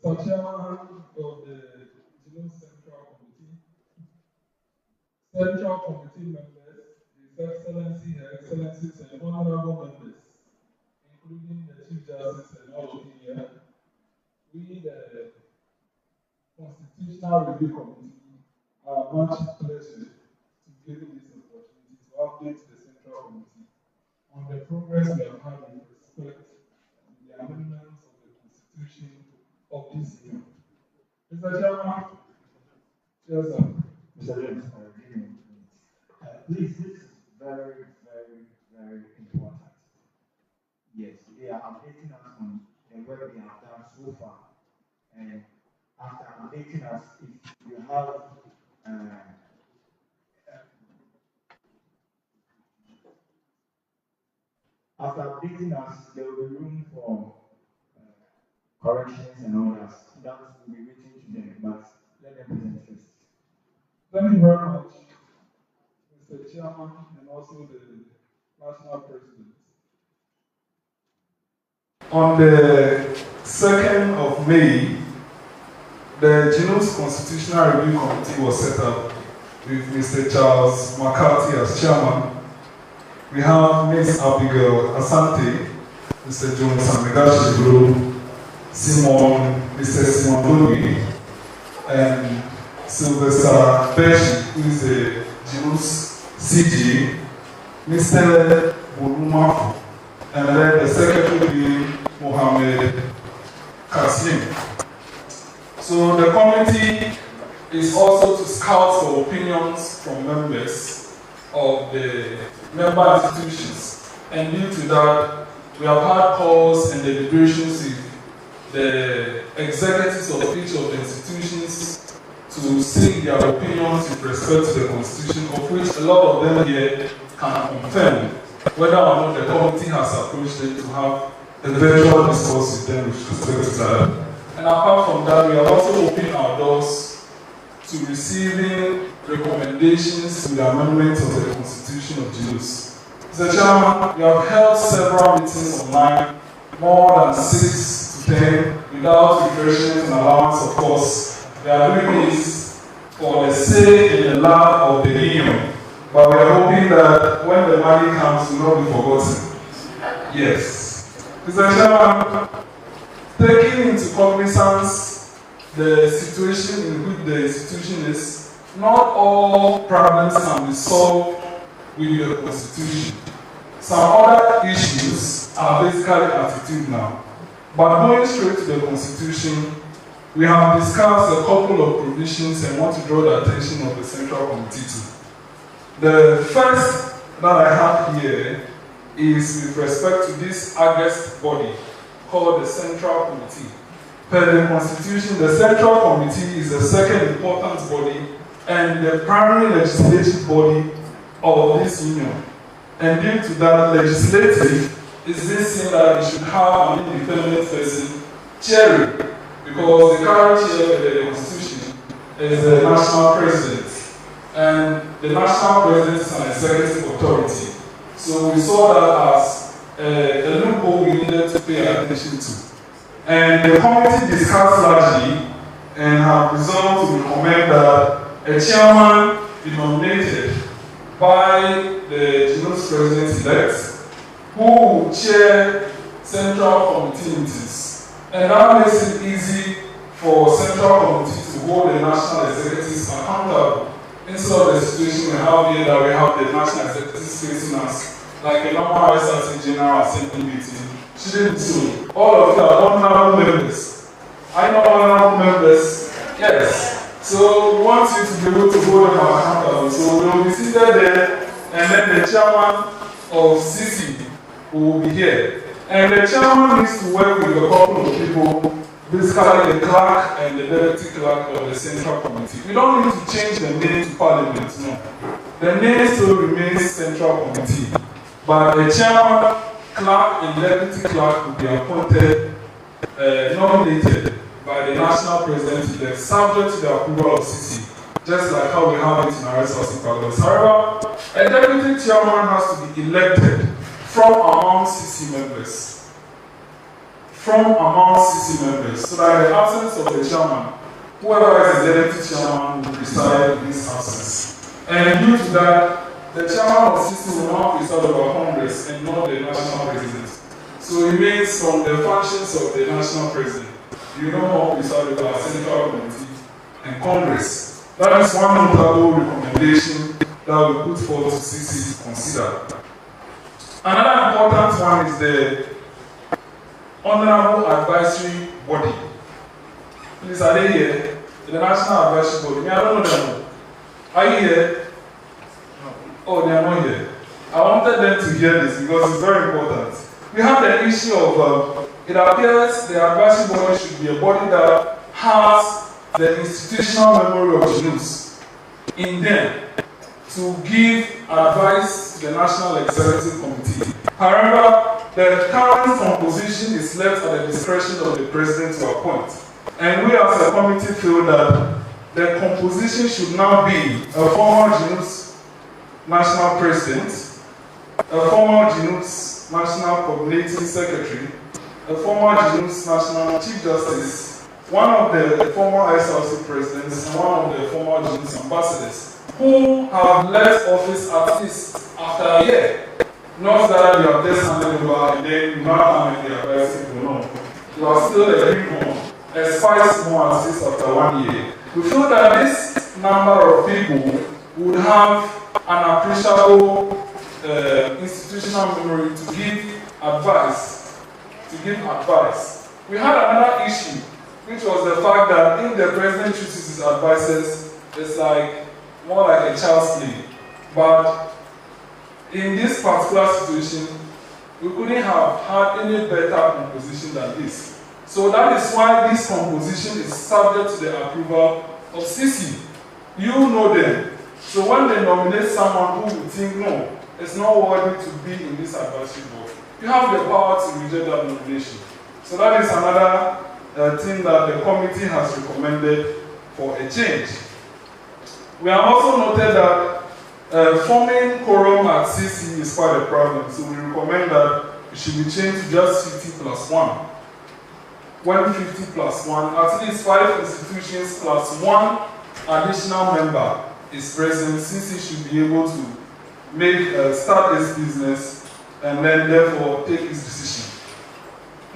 Mr. Chairman of the GNUTS Central Committee members, His Excellency, Her Excellencies, and honorable members, including the Chief Justice and all of you here, we, the Constitutional Review Committee, are much pleased to give this opportunity to update the Central Committee on the progress we have had with respect to the amendments of the Constitution of this year. Mr. Chairman, yes, sir. Mr. James, please, this is very, very, very important. Yes, they are updating us on the work they have done so far. And after updating us, if you have after updating us, there will be room for corrections and all that. That will be written to them, but let them present first. Thank you very much, Mr. Chairman, and also the National President. On the 2nd of May, the GNUTS Constitutional Review Committee was set up with Mr. Charles McCarthy as chairman. We have Ms. A-Viglo Asante, Mr. Jones Amegashie-Viglo, Mr. Simon Louis, and Sylvester Beshi, who is the GNUTS CG, Mr. Bolumafu, and then the secretary being Mohammed Kasim. So the committee is also to scout for opinions from members of the member institutions, and due to that, we have had calls and deliberations with the executives of each of the institutions to seek their opinions with respect to the Constitution, of which a lot of them here can confirm whether or not the committee has approached them to have a virtual discourse with them with respect to that. And apart from that, we have also opened our doors to receiving recommendations to the amendment of the Constitution of GNUTS. Mr. Chairman, we have held several meetings online, more than 6 to 10, without refreshment and allowance, of course. We are doing this for the say and the love of the union, but we are hoping that when the money comes, it will not be forgotten. Yes. Mr. Chairman, taking into cognizance the situation in which the institution is, not all problems can be solved with the Constitution. Some other issues are basically attitudinal. But going straight to the Constitution, we have discussed a couple of provisions and want to draw the attention of the Central Committee to. The first that I have here is with respect to this august body called the Central Committee. Per the Constitution, the Central Committee is the second important body and the primary legislative body of this union. And due to that, legislative is this thing that it should have an independent person chairing, because the current chair of the Constitution is the National President. And the National President is an executive authority. So we saw that as a loophole we needed to pay attention to. And the committee discussed largely and have resolved to recommend that a chairman be nominated by the GNUTS President-elect, who will chair Central Committee meetings. And that makes it easy for Central Committee to hold the national executives accountable, instead of the situation we have here that we have the national executives facing us like a normal SRC General Assembly meeting. Shouldn't be so. All of you are honorable members. I know honorable members. Yes. So we want you to be able to hold them accountable. So they will be seated there, and then the chairman of CC will be here. And the chairman needs to work with a couple of people, basically the clerk and the deputy clerk of the Central Committee. We don't need to change the name to Parliament, no. The name still remains Central Committee. But the chairman, clerk, and deputy clerk will be appointed, nominated by the national president, subject to the approval of CC, just like how we have it in our resource programs. However, a deputy chairman has to be elected from among CC members. from among CC members, so that in the absence of the chairman, whoever is the deputy chairman will preside in his absence. And due to that, the chairman of CC will now preside over Congress and not the national president. So it means from the functions of the national president, you no more preside over our central committee and Congress. That is one notable recommendation that we put forward to CC to consider. Another important one is the Honorable Advisory Body. Please, are they here? The National Advisory Body. I don't know them. Are you here? No. Oh, they are not here. I wanted them to hear this because it's very important. We have the issue of, it appears the advisory body should be a body that has the institutional memory of GNUTS in them to give advice to the National Executive Committee. However, the current composition is left at the discretion of the President to appoint. And we as a committee feel that the composition should now be a former GNUTS National President, a former GNUTS National Coordinating Secretary, a former GNUTS National Chief Justice, one of the former SRC Presidents, and one of the former GNUTS Ambassadors, who have left office at least after a year. Not that you have just handed over and then you now have the advice, no. You are still a green one, expires more at least after 1 year. We feel that this number of people would have an appreciable institutional memory to give advice. We had another issue, which was the fact that if the president chooses his advisors, it's like more like a child's play. But in this particular situation, we couldn't have had any better composition than this. So that is why this composition is subject to the approval of CC. You know them. So when they nominate someone who would think, no, it's not worthy to be in this advisory board, you have the power to reject that nomination. So that is another thing that the committee has recommended for a change. We have also noted that forming quorum at CC is quite a problem, so we recommend that it should be changed to just 50 plus 1. When 50 plus 1, at least 5 institutions plus 1 additional member is present, CC should be able to make start its business and then therefore take its decision.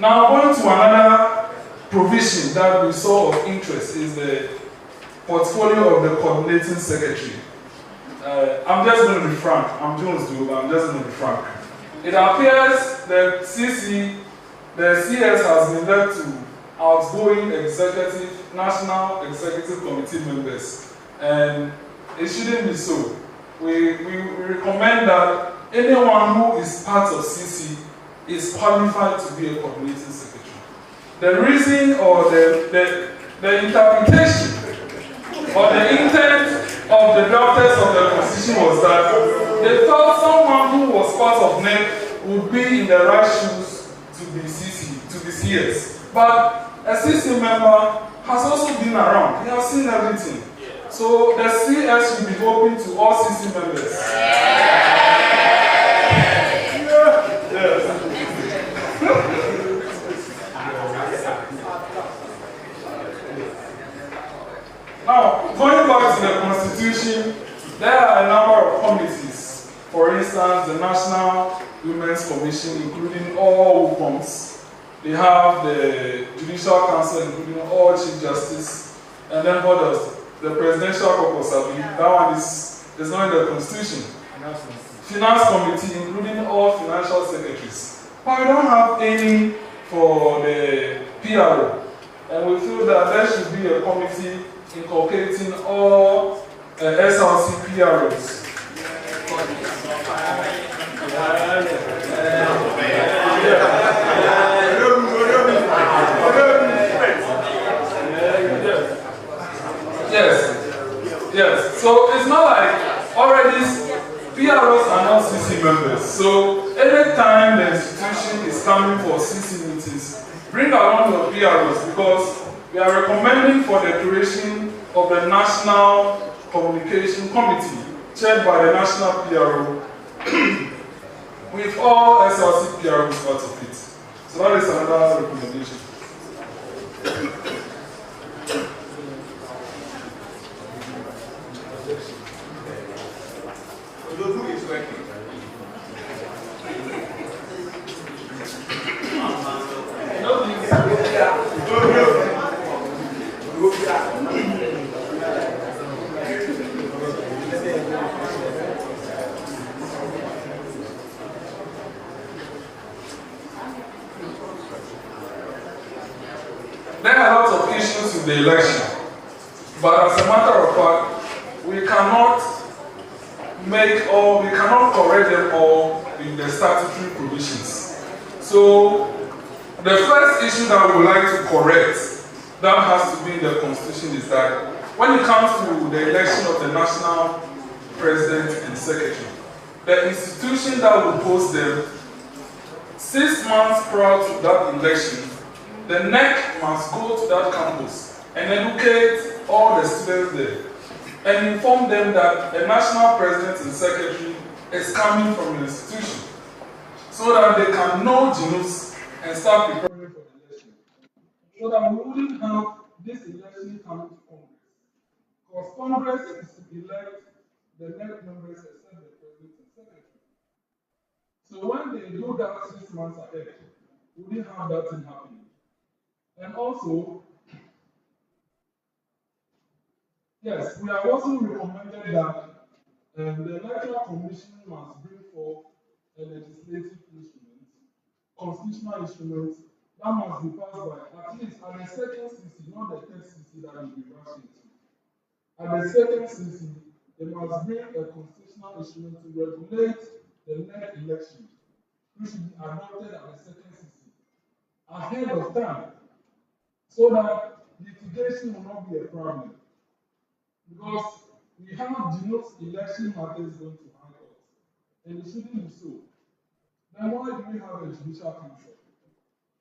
Now going to another provision that we saw of interest is the portfolio of the coordinating secretary. I'm just going to be frank. I'm Jones too, but I'm just going to be frank. It appears that the CS has been left to outgoing National Executive Committee members, and it shouldn't be so. We recommend that anyone who is part of CC is qualified to be a coordinating secretary. The reason or the interpretation or the intent of the drafters of the constitution was that they felt someone who was part of NEC would be in the right shoes to be CS. But a CC member has also been around. He has seen everything. So the CS should be open to all CC members. Yes. Now, going back to the Constitution, there are a number of committees. For instance, the National Women's Commission, including all WUCOMs. They have the Judicial Council, including all Chief Justice. And then what else? The Presidential Caucus, that one is not in the Constitution. Finance Committee, including all financial secretaries. But we don't have any for the PRO. And we feel that there should be a committee inculcating all SRC PROs. Yes. So it's not like already PROs are not CC members. So anytime the institution is coming for CC meetings, bring along your PROs, because we are recommending for the creation of the National Communication Committee, chaired by the National PRO, with all SRC PROs part of it. So that is another recommendation. Who is working? There are lots of issues in the election, but as a matter of fact, we cannot correct them all in the statutory provisions. So the first issue that we would like to correct that has to be in the Constitution is that when it comes to the election of the national president and secretary, the institution that will post them 6 months prior to that election, the NEC must go to that campus and educate all the students there and inform them that a national president and secretary is coming from the institution so that they can know GNUTS and start preparing for the election. So that we wouldn't have this election coming to Congress. Because Congress is to elect the NEC members except the president and secretary. So when they do that 6 months ahead, we wouldn't have that thing happening. And also, yes, we have also recommended that the Electoral Commission must bring forth a legislative instrument, constitutional instrument, that must be passed by at least at the second CC, not the third CC that will be rushed into. At the second CC, they must bring a constitutional instrument to regulate the next election, which should be adopted at the second CC, ahead of time, so that litigation will not be a problem. Because we have GNUTS election matters going to High Court, and it shouldn't be so. Then why do we have a judicial council?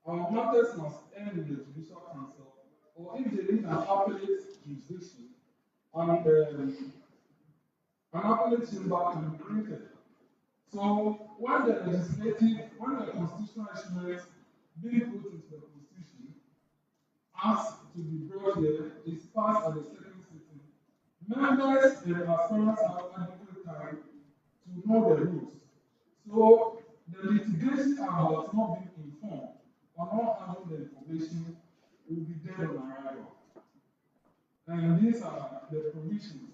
Our matters must end in the judicial council, or if they need an appellate jurisdiction, an appellate chamber can be created. So when the constitutional instruments being put into the constitution has to be brought here, is passed at the second sitting. Members and aspirants have adequate time to know the rules. So the litigation about not being informed or not having the information will be dead on arrival. And these are the provisions.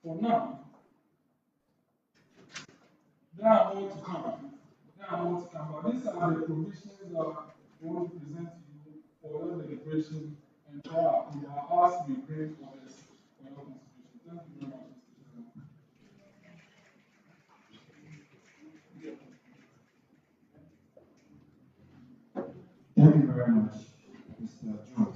For now, there are more to come. But these are the provisions that we want to present to you for your deliberation and trial. We are asked to bring for this for your consideration. Thank you very much. Thank you very much, Mr. John.